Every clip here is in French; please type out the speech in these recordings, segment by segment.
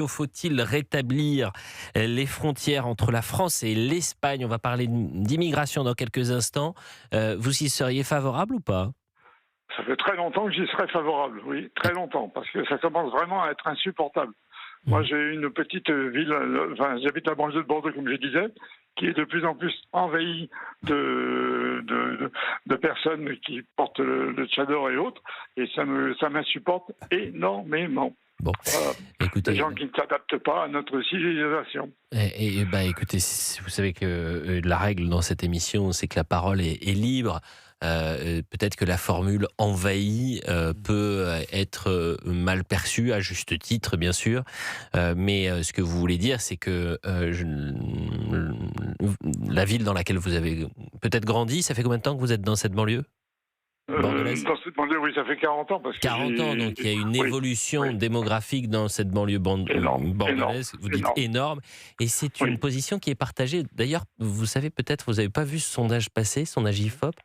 Faut-il rétablir les frontières entre la France et l'Espagne? On va parler d'immigration dans quelques instants. Vous y seriez favorable ou pas? Ça fait très longtemps que j'y serais favorable, oui, très longtemps, parce que ça commence vraiment à être insupportable. Moi, j'ai une petite ville, j'habite la banlieue de Bordeaux, comme je disais, qui est de plus en plus envahie de personnes qui portent le tchador et autres, et ça m'insupporte énormément. Bon, Voilà. écoutez, Des gens qui ne s'adaptent pas à notre civilisation. écoutez, vous savez que la règle dans cette émission, c'est que la parole est libre. Peut-être que la formule envahie peut être mal perçue, à juste titre, bien sûr. Mais ce que vous voulez dire, c'est que la ville dans laquelle vous avez peut-être grandi, ça fait combien de temps que vous êtes dans cette banlieue bordelaise? Dans cette banlieue, oui, ça fait 40 ans. Parce que 40 ans, donc il y a une évolution démographique dans cette banlieue bordelaise, vous dites énorme, et c'est une position qui est partagée. D'ailleurs, vous savez peut-être, vous n'avez pas vu ce sondage passer, sondage IFOP,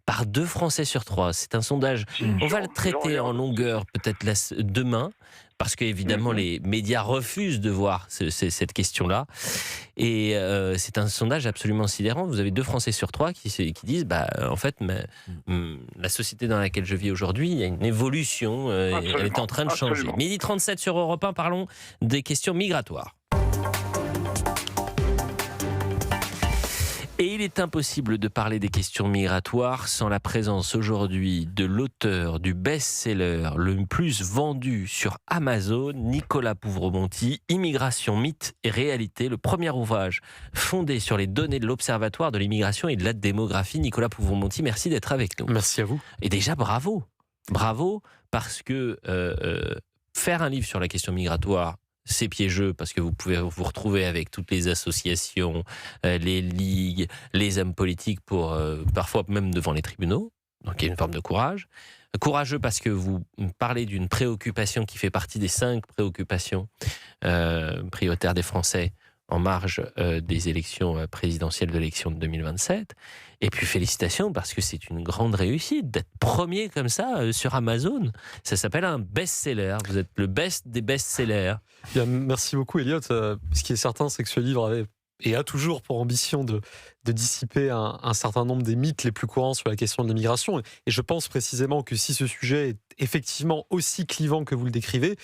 par 2 Français sur 3. C'est un sondage, on va le traiter en longueur peut-être demain, parce qu'évidemment les médias refusent de voir cette question-là. Et c'est un sondage absolument sidérant. Vous avez 2 Français sur 3 qui disent, en fait, la société dans laquelle je vis aujourd'hui, il y a une évolution, elle est en train de changer. Midi 37 sur Europe 1, parlons des questions migratoires. Et il est impossible de parler des questions migratoires sans la présence aujourd'hui de l'auteur du best-seller le plus vendu sur Amazon, Nicolas Pouvremonty, Immigration, mythe et réalité, le premier ouvrage fondé sur les données de l'Observatoire de l'immigration et de la démographie. Nicolas Pouvremonty, merci d'être avec nous. Merci à vous. Et déjà, bravo. Bravo, parce que faire un livre sur la question migratoire, c'est piégeux parce que vous pouvez vous retrouver avec toutes les associations, les ligues, les hommes politiques pour parfois même devant les tribunaux. Donc il y a une forme de courage. Courageux parce que vous parlez d'une préoccupation qui fait partie des 5 préoccupations prioritaires des Français en marge des élections présidentielles de l'élection de 2027. Et puis félicitations parce que c'est une grande réussite d'être premier comme ça sur Amazon. Ça s'appelle un best-seller. Vous êtes le best des best-sellers. Bien, merci beaucoup Elliot. Ce qui est certain, c'est que ce livre avait et a toujours pour ambition de dissiper un certain nombre des mythes les plus courants sur la question de l'immigration. Et je pense précisément que si ce sujet est effectivement aussi clivant que vous le décrivez,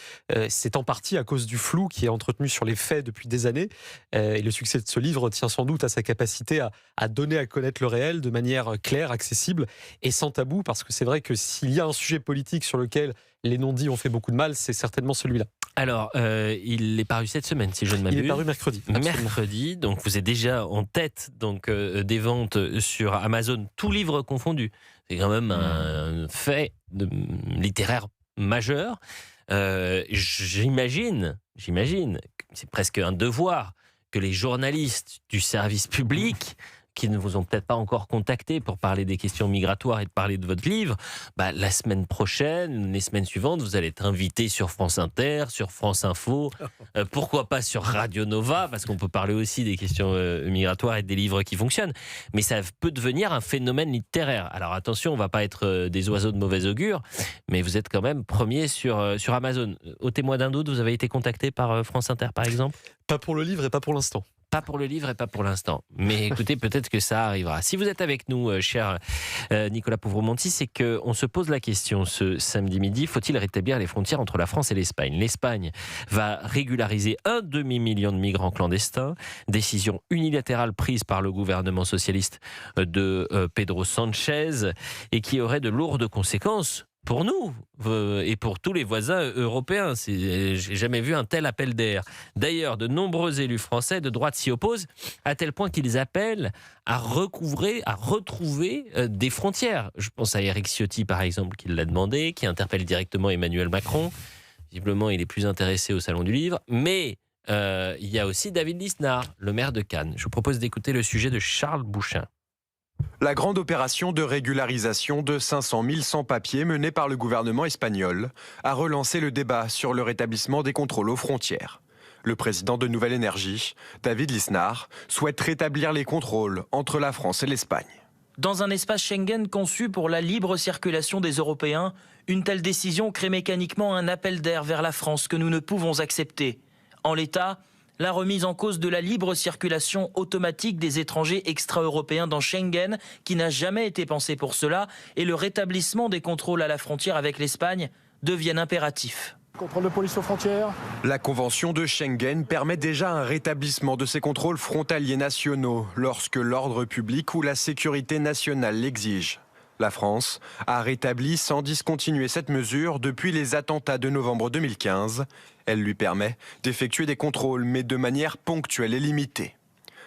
c'est en partie à cause du flou qui est entretenu sur les faits depuis des années. Et le succès de ce livre tient sans doute à sa capacité à donner à connaître le réel de manière claire, accessible et sans tabou, parce que c'est vrai que s'il y a un sujet politique sur lequel les non-dits ont fait beaucoup de mal, c'est certainement celui-là. Alors, il est paru cette semaine, si je ne m'abuse. Il est paru mercredi. Absolument. Mercredi, donc vous êtes déjà en tête des ventes sur Amazon, tout livre confondu. C'est quand même un fait littéraire majeur. J'imagine, c'est presque un devoir que les journalistes du service public qui ne vous ont peut-être pas encore contacté pour parler des questions migratoires et de parler de votre livre, la semaine prochaine, les semaines suivantes, vous allez être invité sur France Inter, sur France Info, pourquoi pas sur Radio Nova, parce qu'on peut parler aussi des questions migratoires et des livres qui fonctionnent. Mais ça peut devenir un phénomène littéraire. Alors attention, on ne va pas être des oiseaux de mauvais augure, mais vous êtes quand même premier sur Amazon. Au témoin d'un doute, vous avez été contacté par France Inter, par exemple ? Pas pour le livre et pas pour l'instant. Pas pour le livre et pas pour l'instant. Mais écoutez, peut-être que ça arrivera. Si vous êtes avec nous, cher Nicolas Pouvremonty, c'est qu'on se pose la question ce samedi midi, faut-il rétablir les frontières entre la France et l'Espagne ? L'Espagne va régulariser 1 demi-million de migrants clandestins, décision unilatérale prise par le gouvernement socialiste de Pedro Sánchez et qui aurait de lourdes conséquences pour nous et pour tous les voisins européens. J'ai jamais vu un tel appel d'air. D'ailleurs, de nombreux élus français de droite s'y opposent, à tel point qu'ils appellent à retrouver des frontières. Je pense à Éric Ciotti, par exemple, qui l'a demandé, qui interpelle directement Emmanuel Macron. Visiblement, il est plus intéressé au Salon du Livre. Mais il y a aussi David Lisnard, le maire de Cannes. Je vous propose d'écouter le sujet de Charles Bouchin. La grande opération de régularisation de 500 000 sans-papiers menée par le gouvernement espagnol a relancé le débat sur le rétablissement des contrôles aux frontières. Le président de Nouvelle Énergie, David Lisnard, souhaite rétablir les contrôles entre la France et l'Espagne. Dans un espace Schengen conçu pour la libre circulation des Européens, une telle décision crée mécaniquement un appel d'air vers la France que nous ne pouvons accepter. En l'état, la remise en cause de la libre circulation automatique des étrangers extra-européens dans Schengen, qui n'a jamais été pensé pour cela, et le rétablissement des contrôles à la frontière avec l'Espagne deviennent impératifs. Contrôle de police aux frontières. La convention de Schengen permet déjà un rétablissement de ces contrôles frontaliers nationaux lorsque l'ordre public ou la sécurité nationale l'exige. La France a rétabli sans discontinuer cette mesure depuis les attentats de novembre 2015. Elle lui permet d'effectuer des contrôles, mais de manière ponctuelle et limitée.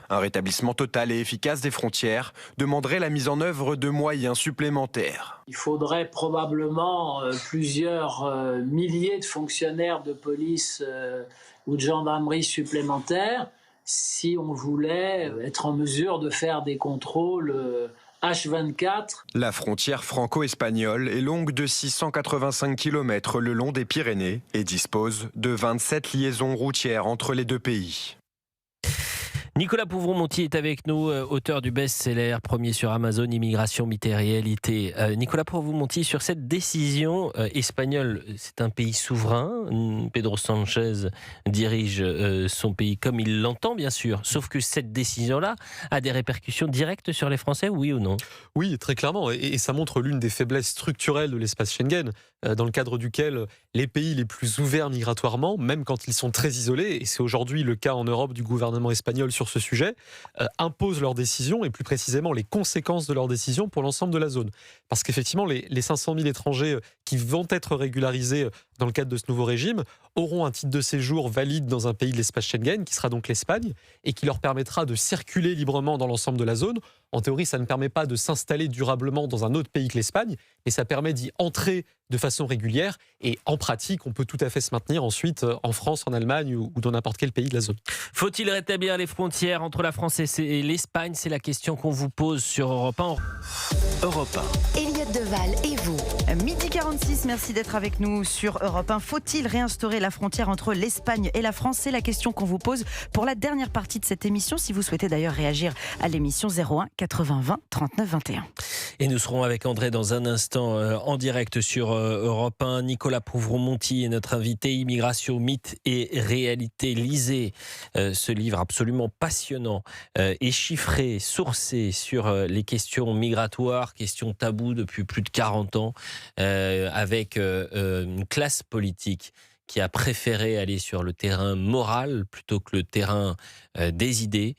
Un rétablissement total et efficace des frontières demanderait la mise en œuvre de moyens supplémentaires. Il faudrait probablement plusieurs milliers de fonctionnaires de police ou de gendarmerie supplémentaires si on voulait être en mesure de faire des contrôles H24. La frontière franco-espagnole est longue de 685 km le long des Pyrénées et dispose de 27 liaisons routières entre les deux pays. Nicolas Pouvron-Monty est avec nous, auteur du best-seller, premier sur Amazon, Immigration, mythe et réalité. Nicolas Pouvron-Monty, sur cette décision espagnole, c'est un pays souverain. Pedro Sanchez dirige son pays comme il l'entend, bien sûr. Sauf que cette décision-là a des répercussions directes sur les Français, oui ou non? Oui, très clairement. Et ça montre l'une des faiblesses structurelles de l'espace Schengen, dans le cadre duquel les pays les plus ouverts migratoirement, même quand ils sont très isolés, et c'est aujourd'hui le cas en Europe du gouvernement espagnol sur ce sujet, imposent leurs décisions et plus précisément les conséquences de leurs décisions pour l'ensemble de la zone. Parce qu'effectivement, les 500 000 étrangers qui vont être régularisés dans le cadre de ce nouveau régime auront un titre de séjour valide dans un pays de l'espace Schengen, qui sera donc l'Espagne, et qui leur permettra de circuler librement dans l'ensemble de la zone. En théorie, ça ne permet pas de s'installer durablement dans un autre pays que l'Espagne, mais ça permet d'y entrer de façon régulière. Et en pratique, on peut tout à fait se maintenir ensuite en France, en Allemagne ou dans n'importe quel pays de la zone. Faut-il rétablir les frontières entre la France et l'Espagne? C'est la question qu'on vous pose sur Europe 1. Europe 1. Elliot Deval et vous. 12h46, merci d'être avec nous sur Europe 1. Faut-il réinstaurer la frontière entre l'Espagne et la France? C'est la question qu'on vous pose pour la dernière partie de cette émission. Si vous souhaitez d'ailleurs réagir à l'émission 01 80 20 39 21. Et nous serons avec André dans un instant en direct sur Europe 1. Nicolas Pouvron-Monty est notre invité. Immigration, mythe et réalité. Lisez ce livre absolument passionnant et chiffré, sourcé sur les questions migratoires, questions taboues depuis plus de 40 ans, avec une classe politique qui a préféré aller sur le terrain moral plutôt que le terrain des idées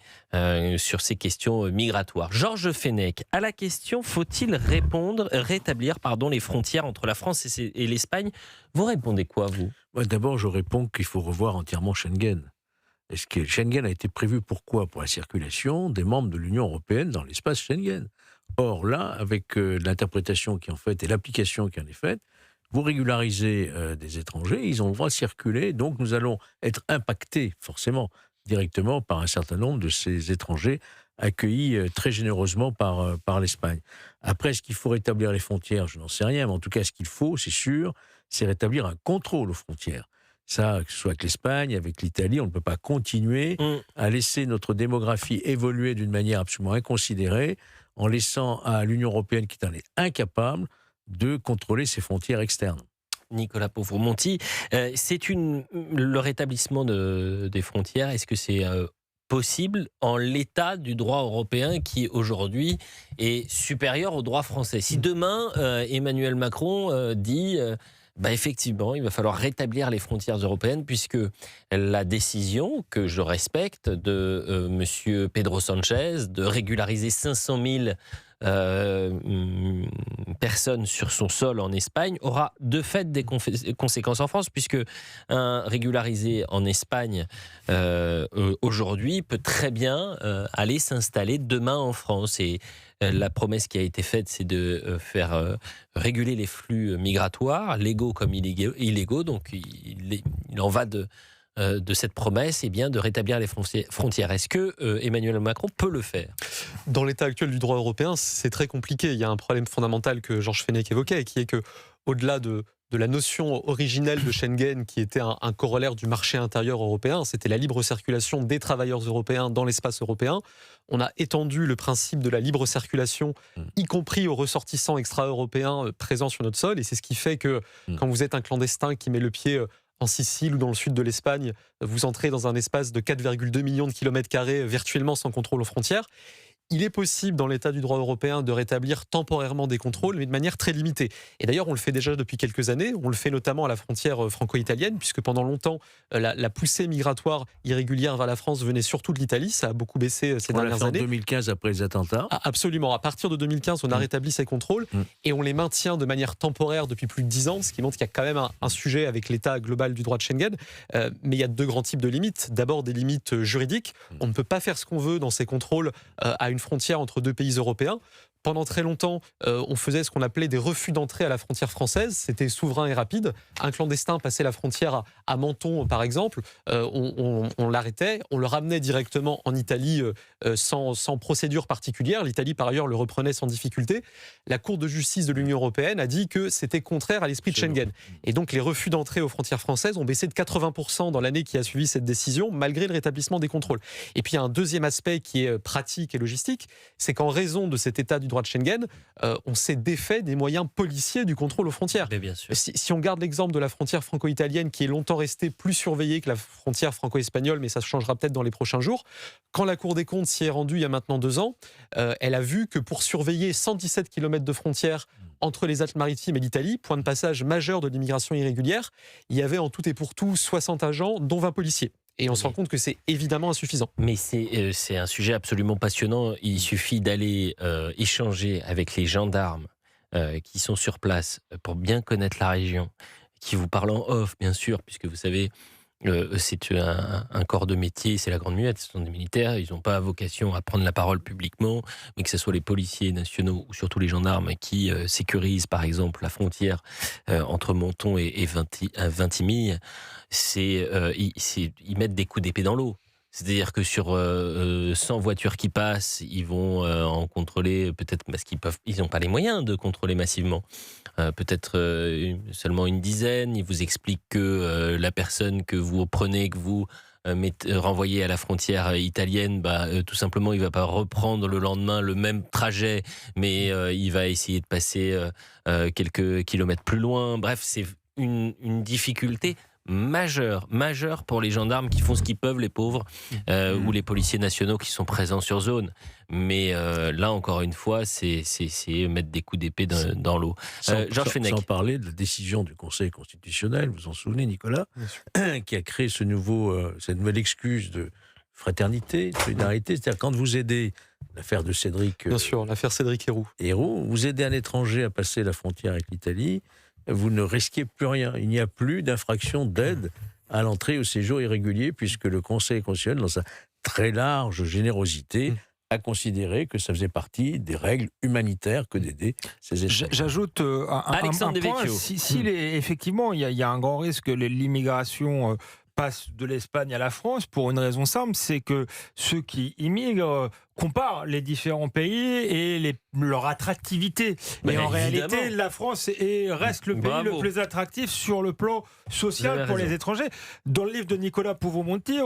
sur ces questions migratoires. Georges Fenech, à la question « Faut-il rétablir les frontières entre la France et l'Espagne ?» Vous répondez quoi, vous? D'abord, je réponds qu'il faut revoir entièrement Schengen. Est-ce que Schengen a été prévu pourquoi? Pour la circulation des membres de l'Union européenne dans l'espace Schengen. Or là, avec l'interprétation qui en fait et l'application qui en est faite, vous régularisez des étrangers, ils ont le droit de circuler, donc nous allons être impactés forcément directement par un certain nombre de ces étrangers accueillis très généreusement par l'Espagne. Après, est-ce qu'il faut rétablir les frontières? Je n'en sais rien, mais en tout cas, ce qu'il faut, c'est sûr, c'est rétablir un contrôle aux frontières. Ça, que ce soit avec l'Espagne, avec l'Italie, on ne peut pas continuer à laisser notre démographie évoluer d'une manière absolument inconsidérée en laissant à l'Union européenne, qui en est incapable, de contrôler ses frontières externes. Nicolas Pouvron-Monty, le rétablissement des frontières, est-ce que c'est possible en l'état du droit européen qui aujourd'hui est supérieur au droit français? Si demain Emmanuel Macron dit effectivement il va falloir rétablir les frontières européennes puisque la décision que je respecte de monsieur Pedro Sanchez de régulariser 500 000 personnes sur son sol en Espagne aura de fait des conséquences en France, puisque un régularisé en Espagne aujourd'hui peut très bien aller s'installer demain en France. Et la promesse qui a été faite, c'est de faire réguler les flux migratoires, légaux comme illégaux. Donc il en va de cette promesse, de rétablir les frontières. Est-ce que Emmanuel Macron peut le faire? Dans l'état actuel du droit européen, c'est très compliqué. Il y a un problème fondamental que Georges Fenech évoquait, qui est que, au-delà de la notion originelle de Schengen, qui était un corollaire du marché intérieur européen, c'était la libre circulation des travailleurs européens dans l'espace européen. On a étendu le principe de la libre circulation, y compris aux ressortissants extra-européens présents sur notre sol. Et c'est ce qui fait que, quand vous êtes un clandestin qui met le pied en Sicile ou dans le sud de l'Espagne, vous entrez dans un espace de 4,2 millions de kilomètres carrés virtuellement sans contrôle aux frontières. Il est possible, dans l'état du droit européen, de rétablir temporairement des contrôles, mais de manière très limitée. Et d'ailleurs, on le fait déjà depuis quelques années. On le fait notamment à la frontière franco-italienne, puisque pendant longtemps, la poussée migratoire irrégulière vers la France venait surtout de l'Italie. Ça a beaucoup baissé ces dernières années. En 2015, après les attentats. Ah, absolument. À partir de 2015, on a rétabli ces contrôles et on les maintient de manière temporaire depuis plus de 10 ans, ce qui montre qu'il y a quand même un sujet avec l'état global du droit de Schengen. Mais il y a deux grands types de limites. D'abord, des limites juridiques. On ne peut pas faire ce qu'on veut dans ces contrôles à une frontière entre deux pays européens. Pendant très longtemps, on faisait ce qu'on appelait des refus d'entrée à la frontière française. C'était souverain et rapide. Un clandestin passait la frontière à Menton, par exemple. On l'arrêtait, on le ramenait directement en Italie sans procédure particulière. L'Italie, par ailleurs, le reprenait sans difficulté. La Cour de justice de l'Union européenne a dit que c'était contraire à l'esprit de Schengen. Et donc, les refus d'entrée aux frontières françaises ont baissé de 80% dans l'année qui a suivi cette décision, malgré le rétablissement des contrôles. Et puis, il y a un deuxième aspect qui est pratique et logistique, c'est qu'en raison de cet état du droit de Schengen, on s'est défait des moyens policiers du contrôle aux frontières. Mais bien sûr. Si on garde l'exemple de la frontière franco-italienne, qui est longtemps restée plus surveillée que la frontière franco-espagnole, mais ça changera peut-être dans les prochains jours, quand la Cour des comptes s'y est rendue il y a maintenant 2 ans, elle a vu que pour surveiller 117 km de frontières entre les Alpes-Maritimes et l'Italie, point de passage majeur de l'immigration irrégulière, il y avait en tout et pour tout 60 agents, dont 20 policiers. Et on se rend compte que c'est évidemment insuffisant. Mais c'est un sujet absolument passionnant. Il suffit d'aller échanger avec les gendarmes qui sont sur place pour bien connaître la région, qui vous parlent en off, bien sûr, puisque vous savez, c'est un corps de métier, c'est la Grande Muette, ce sont des militaires, ils n'ont pas vocation à prendre la parole publiquement, mais que ce soit les policiers nationaux ou surtout les gendarmes qui sécurisent par exemple la frontière entre Menton et Vintimille, ils mettent des coups d'épée dans l'eau. C'est-à-dire que sur 100 voitures qui passent, ils vont en contrôler peut-être parce ils n'ont pas les moyens de contrôler massivement. Peut-être seulement une dizaine. Ils vous expliquent que la personne que vous prenez, que vous renvoyez à la frontière italienne, tout simplement, il ne va pas reprendre le lendemain le même trajet, mais il va essayer de passer quelques kilomètres plus loin. Bref, c'est une difficulté majeure pour les gendarmes qui font ce qu'ils peuvent, les pauvres, ou les policiers nationaux qui sont présents sur zone. Mais là, encore une fois, c'est mettre des coups d'épée dans l'eau. Georges Fenech. Sans parler de la décision du Conseil constitutionnel, vous vous en souvenez, Nicolas, qui a créé cette nouvelle excuse de fraternité, de solidarité. C'est-à-dire quand vous aidez l'affaire de Cédric... Bien sûr, l'affaire Cédric Héroux. Vous aidez un étranger à passer la frontière avec l'Italie, vous ne risquez plus rien. Il n'y a plus d'infraction d'aide à l'entrée au séjour irrégulier, puisque le Conseil constitutionnel, dans sa très large générosité, a considéré que ça faisait partie des règles humanitaires que d'aider ces étrangers. J'ajoute un point. Effectivement, il y a un grand risque que l'immigration passe de l'Espagne à la France pour une raison simple, c'est que ceux qui immigrent comparent les différents pays et leur attractivité. Mais en réalité, la France reste le pays le plus attractif sur le plan social pour les étrangers. Dans le livre de Nicolas Povro-Monti,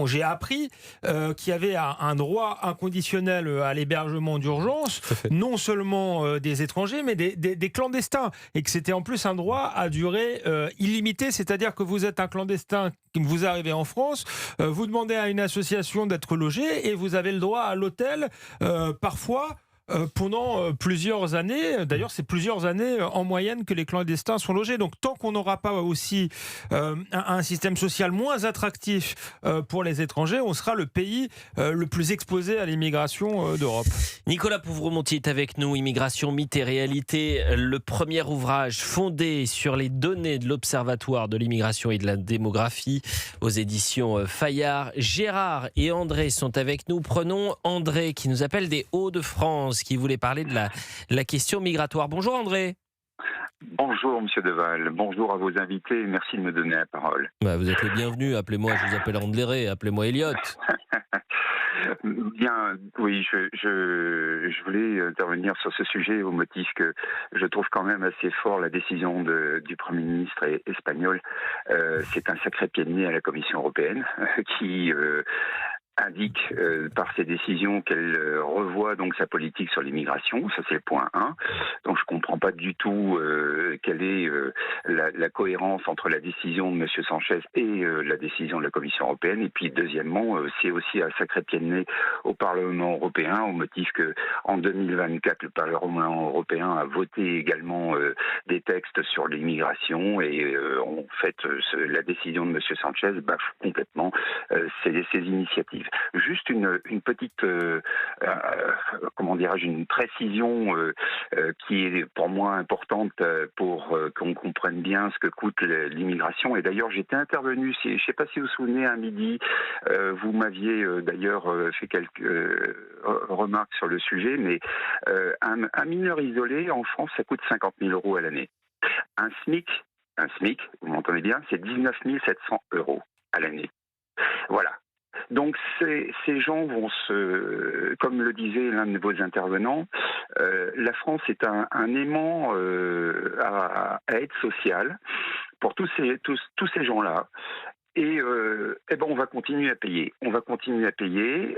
j'ai appris qu'il y avait un droit inconditionnel à l'hébergement d'urgence, non seulement des étrangers, mais des clandestins. Et que c'était en plus un droit à durée illimitée, c'est-à-dire que vous êtes un clandestin, vous arrivez en France, vous demandez à une association d'être logé et vous avez le droit à l'hôtel, parfois pendant plusieurs années. D'ailleurs, c'est plusieurs années en moyenne que les clandestins sont logés. Donc, tant qu'on n'aura pas aussi un système social moins attractif pour les étrangers, on sera le pays le plus exposé à l'immigration d'Europe. Nicolas Povro-Monti est avec nous. Immigration, mythe et réalité, le premier ouvrage fondé sur les données de l'Observatoire de l'immigration et de la démographie aux éditions Fayard. Gérard et André sont avec nous. Prenons André qui nous appelle des Hauts-de-France, qui voulait parler de la question migratoire. Bonjour André. Bonjour Monsieur Deval, bonjour à vos invités et merci de me donner la parole. Vous êtes le bienvenu, appelez-moi, je vous appelle André, appelez-moi Elliot. Bien, oui, je voulais intervenir sur ce sujet au motif que je trouve quand même assez fort la décision du Premier ministre espagnol. C'est un sacré pied de nez à la Commission européenne qui indique par ses décisions qu'elle revoit donc sa politique sur l'immigration. Ça, c'est le point 1. Donc, je comprends pas du tout quelle est la cohérence entre la décision de M. Sanchez et la décision de la Commission européenne. Et puis, deuxièmement, c'est aussi un sacré pied de nez au Parlement européen, au motif que en 2024, le Parlement européen a voté également des textes sur l'immigration et en fait, la décision de M. Sanchez baffe complètement ces initiatives. Juste une petite, comment dirais-je, une précision qui est pour moi importante pour qu'on comprenne bien ce que coûte l'immigration. Et d'ailleurs, j'étais intervenu, je ne sais pas si vous vous souvenez, à midi, vous m'aviez d'ailleurs fait quelques remarques sur le sujet, mais un mineur isolé en France, ça coûte 50 000 € à l'année. Un SMIC, vous m'entendez bien, c'est 19 700 € à l'année. Voilà. Donc ces gens vont comme le disait l'un de vos intervenants, la France est un aimant à aide sociale pour tous ces gens-là. Et ben on va continuer à payer.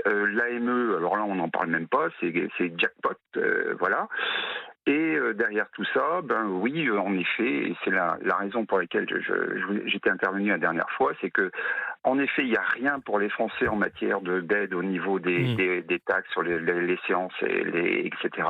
L'AME, alors là on n'en parle même pas, c'est jackpot, voilà. Et derrière tout ça, ben oui, en effet, et c'est la raison pour laquelle j'étais intervenu la dernière fois, c'est que en effet, il n'y a rien pour les Français en matière d'aide au niveau des taxes sur les séances, etc.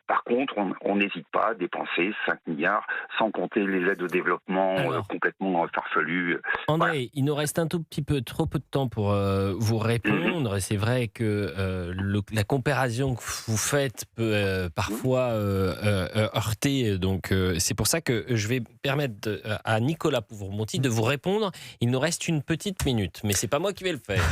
Par contre, on n'hésite pas à dépenser 5 milliards, sans compter les aides au développement complètement farfelues. André, voilà. Il nous reste un tout petit peu, trop peu de temps pour vous répondre. C'est vrai que la comparaison que vous faites peut parfois heurter. Donc, c'est pour ça que je vais permettre à Nicolas Pouvremonti de vous répondre. Il nous reste une petite minute, mais c'est pas moi qui vais le faire.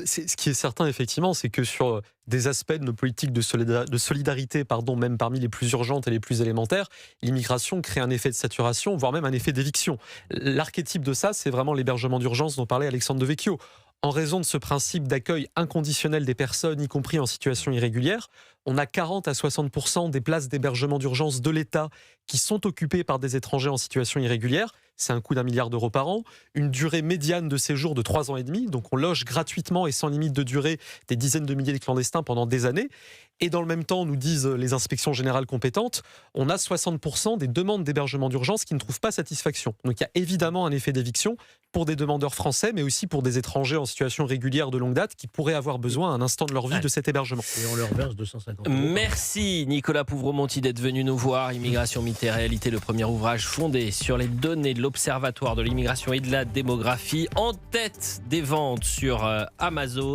Ce qui est certain, effectivement, c'est que sur des aspects de nos politiques de solidarité, même parmi les plus urgentes et les plus élémentaires, l'immigration crée un effet de saturation, voire même un effet d'éviction. L'archétype de ça, c'est vraiment l'hébergement d'urgence dont parlait Alexandre Devecchio. En raison de ce principe d'accueil inconditionnel des personnes, y compris en situation irrégulière, on a 40 à 60% des places d'hébergement d'urgence de l'État qui sont occupées par des étrangers en situation irrégulière. C'est un coût d'1 milliard d'euros par an. Une durée médiane de séjour de 3 ans et demi. Donc on loge gratuitement et sans limite de durée des dizaines de milliers de clandestins pendant des années. Et dans le même temps, nous disent les inspections générales compétentes, on a 60% des demandes d'hébergement d'urgence qui ne trouvent pas satisfaction. Donc il y a évidemment un effet d'éviction pour des demandeurs français, mais aussi pour des étrangers en situation régulière de longue date qui pourraient avoir besoin à un instant de leur vie de cet hébergement. Et on leur verse 250 €. Merci Nicolas Pouvremonti d'être venu nous voir. Immigration, mythe et réalité, le premier ouvrage fondé sur les données de l'Observatoire de l'immigration et de la démographie, en tête des ventes sur Amazon.